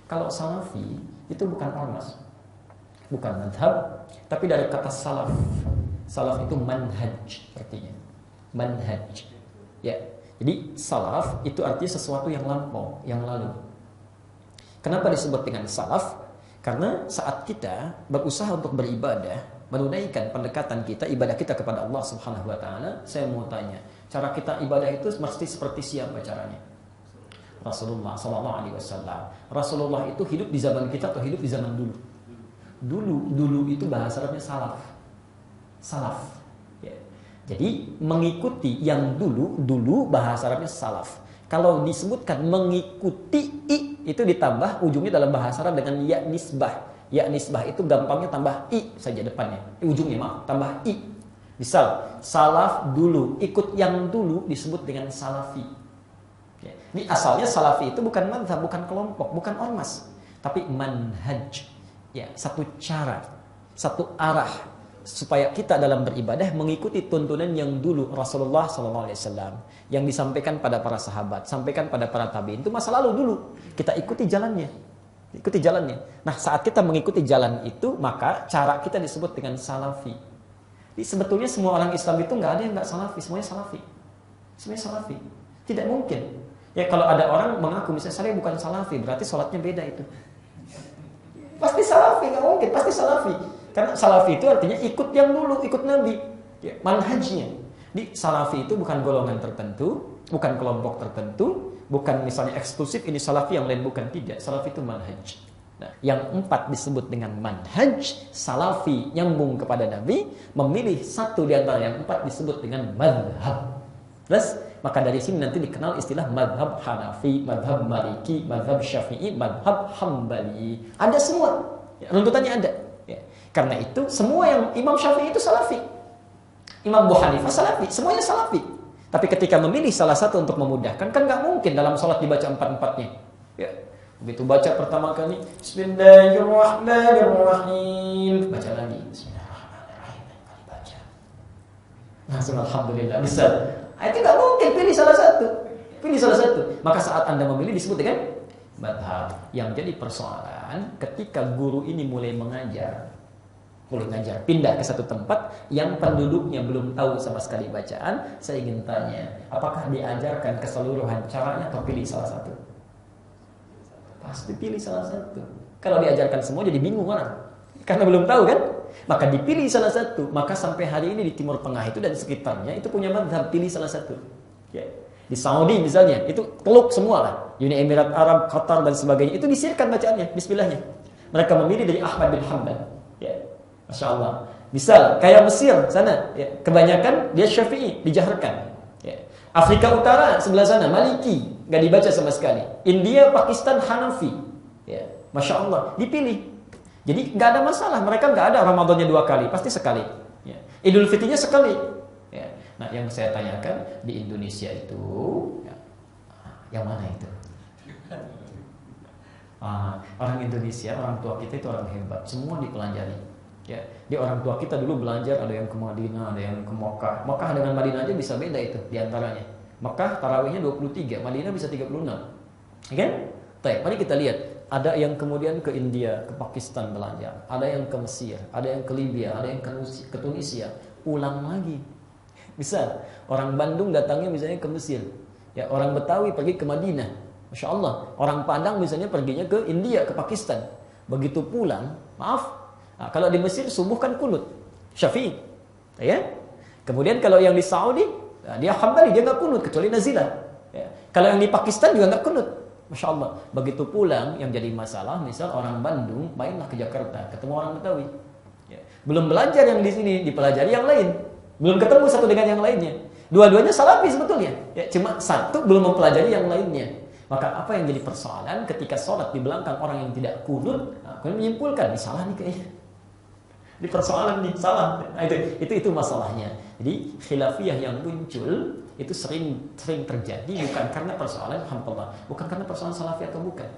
Kalau salafi itu bukan ormas, bukan madhab, tapi dari kata salaf. Salaf itu manhaj artinya. Manhaj. Ya. Jadi salaf itu artinya sesuatu yang lampau, yang lalu. Kenapa disebut dengan salaf? Karena saat kita berusaha untuk beribadah, menunaikan pendekatan kita, ibadah kita kepada Allah Subhanahu wa taala, saya mau tanya, cara kita ibadah itu mesti seperti siapa caranya? Rasulullah sallallahu alaihi wasallam. Rasulullah itu hidup di zaman kita atau hidup di zaman dulu? Dulu itu bahasa Arabnya salaf. Salaf. Ya. Jadi mengikuti yang dulu bahasa Arabnya salaf. Kalau disebutkan mengikuti itu ditambah ujungnya dalam bahasa Arab dengan ya nisbah. Ya nisbah itu gampangnya tambah i saja depannya. Ujungnya maaf, tambah i. Misal salaf dulu, ikut yang dulu disebut dengan salafi. Ya. Ini asalnya salafi itu bukan madhab, bukan kelompok, bukan ormas, tapi manhaj. Ya, satu cara, satu arah supaya kita dalam beribadah mengikuti tuntunan yang dulu Rasulullah SAW yang disampaikan pada para sahabat, sampaikan pada para tabiin. Itu masa lalu dulu. Kita ikuti jalannya. Ikuti jalannya. Nah, saat kita mengikuti jalan itu, maka cara kita disebut dengan salafi. Jadi sebetulnya semua orang Islam itu nggak ada yang nggak salafi, semuanya salafi. Semuanya salafi. Tidak mungkin. Ya kalau ada orang mengaku misalnya saya bukan salafi, berarti sholatnya beda itu. Pasti salafi, nggak mungkin, pasti salafi. Karena salafi itu artinya ikut yang dulu, ikut Nabi. Ya, manhajnya. Di salafi itu bukan golongan tertentu, bukan kelompok tertentu, bukan misalnya eksklusif ini salafi yang lain bukan, tidak. Salafi itu manhaj. Nah, yang 4 disebut dengan manhaj, salafi nyambung kepada Nabi, memilih satu di antara yang 4 disebut dengan madhab. Terus maka dari sini nanti dikenal istilah madhab Hanafi, madhab Maliki, madhab Syafi'i, madhab Hambali. Ada semua. Ya, runtutannya ada. Ya. Karena itu semua yang Imam Syafi'i itu salafi. Imam Abu Hanifah salafi, semuanya salafi. Tapi ketika memilih salah satu untuk memudahkan, kan nggak mungkin dalam sholat dibaca 4-4-nya. Ya. Begitu baca pertama kali, Bismillahirrahmanirrahim. Baca lagi, Bismillahirrahmanirrahim. Kali baca. Langsung Alhamdulillah, bisa. Itu nggak mungkin, pilih salah satu. Pilih salah satu. Maka saat Anda memilih disebut dengan madhab. Yang jadi persoalan, ketika guru ini mulai mengajar, pindah ke satu tempat yang penduduknya belum tahu sama sekali bacaan, saya ingin tanya, apakah diajarkan keseluruhan caranya atau pilih salah satu? Pasti pilih salah satu. Kalau diajarkan semua jadi bingung orang, karena belum tahu kan? Maka dipilih salah satu. Maka sampai hari ini di Timur Tengah itu dan sekitarnya itu punya madhab, pilih salah satu. Ya. Di Saudi misalnya, itu teluk semua lah. Uni Emirat Arab, Qatar dan sebagainya, itu disirkan bacaannya, bismillahnya. Mereka memilih dari Ahmad bin Hanbal. Ya. Masya Allah. Misal kayak Mesir sana, ya, kebanyakan dia Syafi'i, dijaharkan. Ya. Afrika Utara sebelah sana Maliki, nggak dibaca sama sekali. India, Pakistan Hanafi. Ya. Masya Allah, dipilih. Jadi nggak ada masalah. Mereka nggak ada Ramadannya 2 kali, pasti sekali. Ya. Idul Fitrinya sekali. Ya. Nah, yang saya tanyakan di Indonesia itu, ya, yang mana itu? Orang Indonesia, orang tua kita itu orang hebat. Semua dipelajari. Ya, di orang tua kita dulu belajar, ada yang ke Madinah, ada yang ke Mekah. Mekah dengan Madinah aja bisa beda itu diantaranya. Mekah tarawihnya 23, Madinah bisa 36. Kan? Baik, mari kita lihat. Ada yang kemudian ke India, ke Pakistan belajar. Ada yang ke Mesir, ada yang ke Libya, ada yang ke Tunisia. Ulang lagi. Misal, orang Bandung datangnya misalnya ke Mesir. Ya, orang Betawi pergi ke Madinah. Masya Allah. Orang Padang misalnya perginya ke India, ke Pakistan. Begitu pulang, maaf. Nah, kalau di Mesir subuh kan kunut, Syafi'i, ya. Kemudian kalau yang di Saudi, nah, dia Hambali, dia nggak kunut kecuali nazilah. Ya. Kalau yang di Pakistan juga nggak kunut, Masya Allah. Begitu pulang yang jadi masalah, misal orang Bandung mainlah ke Jakarta, ketemu orang Betawi. Ya. Belum belajar yang di sini, dipelajari yang lain. Belum ketemu satu dengan yang lainnya. Dua-duanya salafi sebetulnya. Ya, cuma satu belum mempelajari yang lainnya. Maka apa yang jadi persoalan ketika sholat di belakang orang yang tidak kunut, nah, kemudian menyimpulkan, ini salah nih kayaknya. Di persoalan nih salah. Nah, itu masalahnya. Jadi khilafiyah yang muncul itu sering terjadi bukan karena persoalan hamdallah, bukan karena persoalan salafi atau bukan.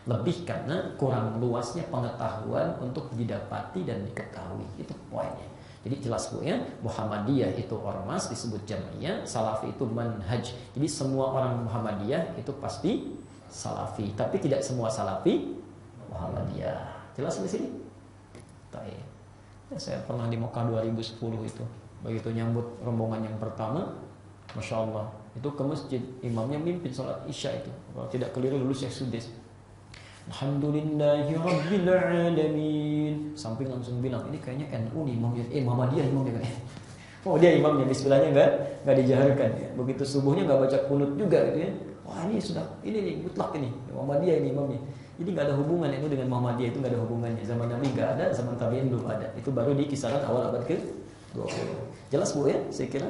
Lebih karena kurang luasnya pengetahuan untuk didapati dan diketahui. Itu poinnya. Jadi jelas Bu ya, Muhammadiyah itu ormas disebut jam'iyah, salafi itu manhaj. Jadi semua orang Muhammadiyah itu pasti Salafi, tapi tidak semua Salafi Muhammadiyah. Jelas di sini? Baik. Ya, saya pernah di Mekah 2010 itu. Begitu nyambut rombongan yang pertama, Masya Allah, itu ke masjid, imamnya mimpin sholat Isya itu. Kalau tidak keliru dulu Syekh Sudais. Alhamdulillahi Rabbil Alamin. Samping langsung bilang, ini kayaknya NU nih imamnya, Muhammadiyah imamnya. Oh dia imamnya, bismillahnya nggak dijaharkan. Ya. Begitu subuhnya nggak baca kunut juga gitu ya. Wah ini sudah, ini nih mutlak ini, Muhammadiyah ini imamnya. Jadi nggak ada hubungan itu dengan Muhammadiyah, itu nggak ada hubungannya. Zaman Nabi nggak ada, zaman tabi'in belum ada. Itu baru di kisaran awal abad ke-20. Jelas Bu ya, saya kira.